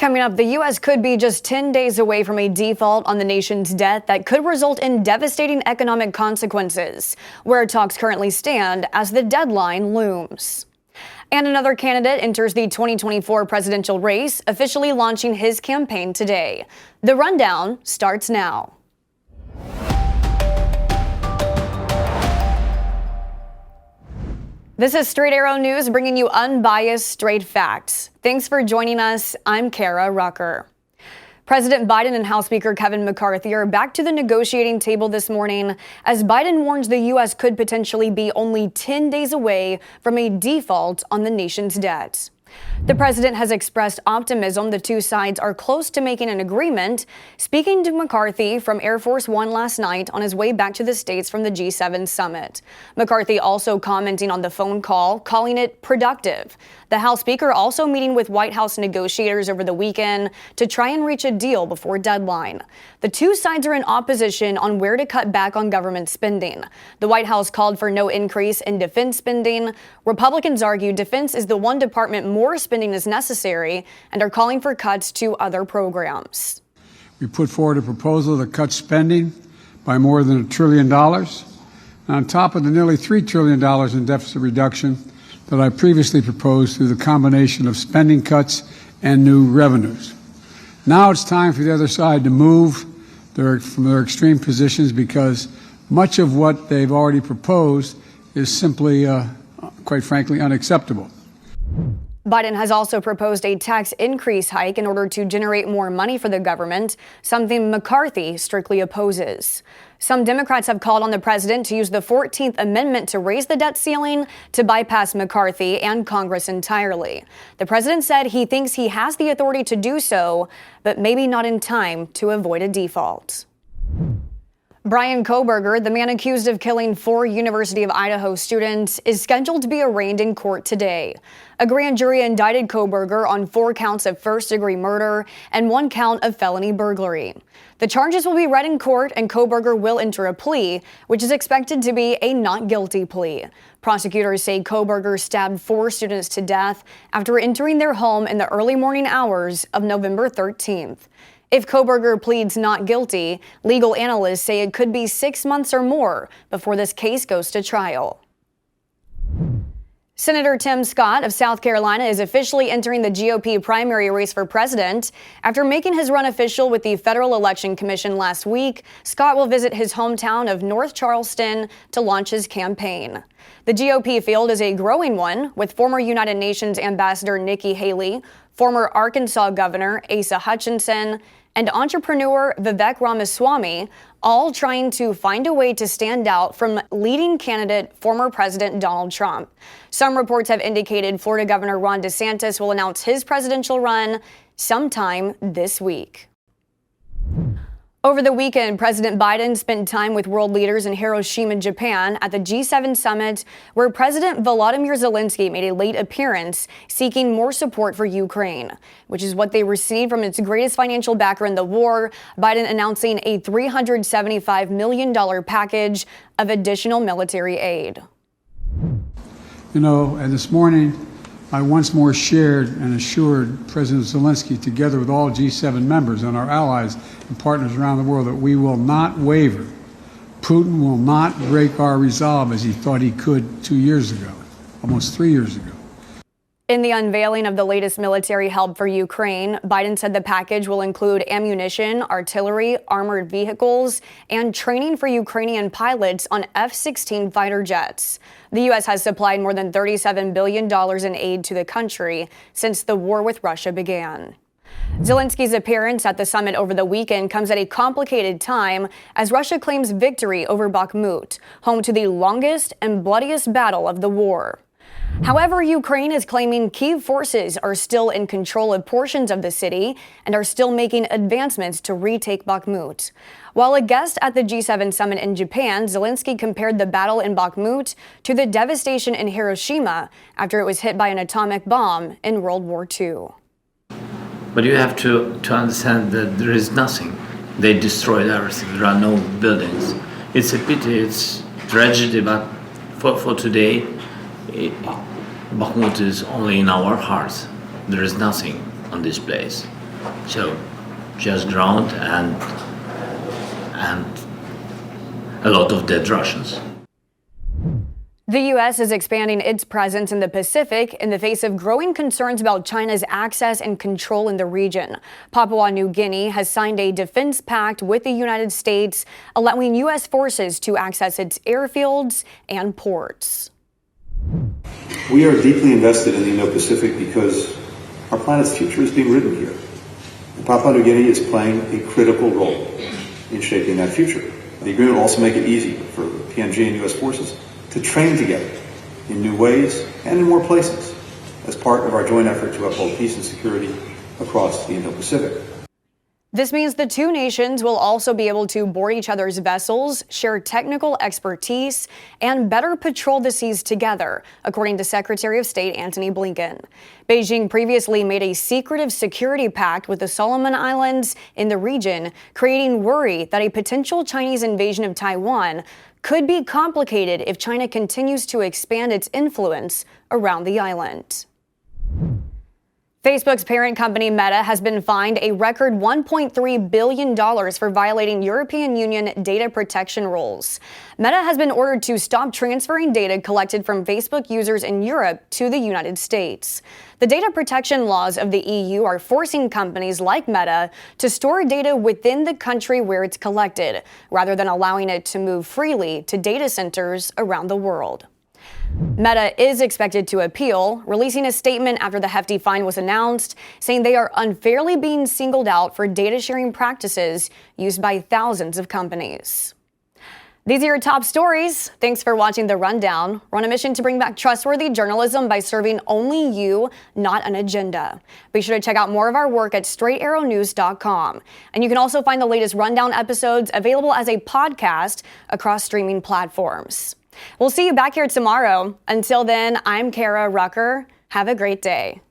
Coming up, the U.S. could be just 10 days away from a default on the nation's debt that could result in devastating economic consequences, where talks currently stand as the deadline looms. And another candidate enters the 2024 presidential race, officially launching his campaign today. The rundown starts now. This is Straight Arrow News, bringing you unbiased, straight facts. Thanks for joining us. I'm Kara Rucker. President Biden and House Speaker Kevin McCarthy are back to the negotiating table this morning as Biden warns the U.S. could potentially be only 10 days away from a default on the nation's debt. The president has expressed optimism the two sides are close to making an agreement, speaking to McCarthy from Air Force One last night on his way back to the States from the G7 summit. McCarthy also commenting on the phone call, calling it productive. The House Speaker also meeting with White House negotiators over the weekend to try and reach a deal before deadline. The two sides are in opposition on where to cut back on government spending. The White House called for no increase in defense spending. Republicans argue defense is the one department more spending is necessary and are calling for cuts to other programs. We put forward a proposal to cut spending by more than $1 trillion, on top of the nearly $3 trillion in deficit reduction that I previously proposed through the combination of spending cuts and new revenues. Now it's time for the other side to move from their extreme positions, because much of what they've already proposed is simply, quite frankly, unacceptable. Biden has also proposed a tax increase hike in order to generate more money for the government, something McCarthy strictly opposes. Some Democrats have called on the president to use the 14th Amendment to raise the debt ceiling to bypass McCarthy and Congress entirely. The president said he thinks he has the authority to do so, but maybe not in time to avoid a default. Brian Kohberger, the man accused of killing 4 University of Idaho students, is scheduled to be arraigned in court today. A grand jury indicted Kohberger on 4 counts of first-degree murder and 1 count of felony burglary. The charges will be read in court, and Kohberger will enter a plea, which is expected to be a not guilty plea. Prosecutors say Kohberger stabbed 4 students to death after entering their home in the early morning hours of November 13th. If Kohberger pleads not guilty, legal analysts say it could be 6 months or more before this case goes to trial. Senator Tim Scott of South Carolina is officially entering the GOP primary race for president. After making his run official with the Federal Election Commission last week, Scott will visit his hometown of North Charleston to launch his campaign. The GOP field is a growing one, with former United Nations Ambassador Nikki Haley, former Arkansas Governor Asa Hutchinson, and entrepreneur Vivek Ramaswamy, all trying to find a way to stand out from leading candidate former President Donald Trump. Some reports have indicated Florida Governor Ron DeSantis will announce his presidential run sometime this week. Over the weekend, President Biden spent time with world leaders in Hiroshima, Japan at the G7 summit, where President Volodymyr Zelensky made a late appearance seeking more support for Ukraine, which is what they received from its greatest financial backer in the war, Biden announcing a $375 million package of additional military aid. And this morning, I once more shared and assured President Zelensky, together with all G7 members and our allies and partners around the world, that we will not waver. Putin will not break our resolve as he thought he could 2 years ago, almost 3 years ago. In the unveiling of the latest military help for Ukraine, Biden said the package will include ammunition, artillery, armored vehicles, and training for Ukrainian pilots on F-16 fighter jets. The U.S. has supplied more than $37 billion in aid to the country since the war with Russia began. Zelensky's appearance at the summit over the weekend comes at a complicated time as Russia claims victory over Bakhmut, home to the longest and bloodiest battle of the war. However, Ukraine is claiming Kyiv forces are still in control of portions of the city and are still making advancements to retake Bakhmut. While a guest at the G7 summit in Japan, Zelensky compared the battle in Bakhmut to the devastation in Hiroshima after it was hit by an atomic bomb in World War II. But you have to understand that there is nothing. They destroyed everything. There are no buildings. It's a pity, it's tragedy, but for today, Bakhmut is only in our hearts. There is nothing on this place. So just ground and a lot of dead Russians. The U.S. is expanding its presence in the Pacific in the face of growing concerns about China's access and control in the region. Papua New Guinea has signed a defense pact with the United States, allowing U.S. forces to access its airfields and ports. We are deeply invested in the Indo-Pacific because our planet's future is being written here. And Papua New Guinea is playing a critical role in shaping that future. The agreement will also make it easy for PNG and U.S. forces to train together in new ways and in more places as part of our joint effort to uphold peace and security across the Indo-Pacific. This means the two nations will also be able to board each other's vessels, share technical expertise, and better patrol the seas together, according to Secretary of State Antony Blinken. Beijing previously made a secretive security pact with the Solomon Islands in the region, creating worry that a potential Chinese invasion of Taiwan could be complicated if China continues to expand its influence around the island. Facebook's parent company Meta has been fined a record $1.3 billion for violating European Union data protection rules. Meta has been ordered to stop transferring data collected from Facebook users in Europe to the United States. The data protection laws of the EU are forcing companies like Meta to store data within the country where it's collected, rather than allowing it to move freely to data centers around the world. Meta is expected to appeal, releasing a statement after the hefty fine was announced, saying they are unfairly being singled out for data sharing practices used by thousands of companies. These are your top stories. Thanks for watching The Rundown. We're on a mission to bring back trustworthy journalism by serving only you, not an agenda. Be sure to check out more of our work at straightarrownews.com. And you can also find the latest Rundown episodes available as a podcast across streaming platforms. We'll see you back here tomorrow. Until then, I'm Kara Rucker. Have a great day.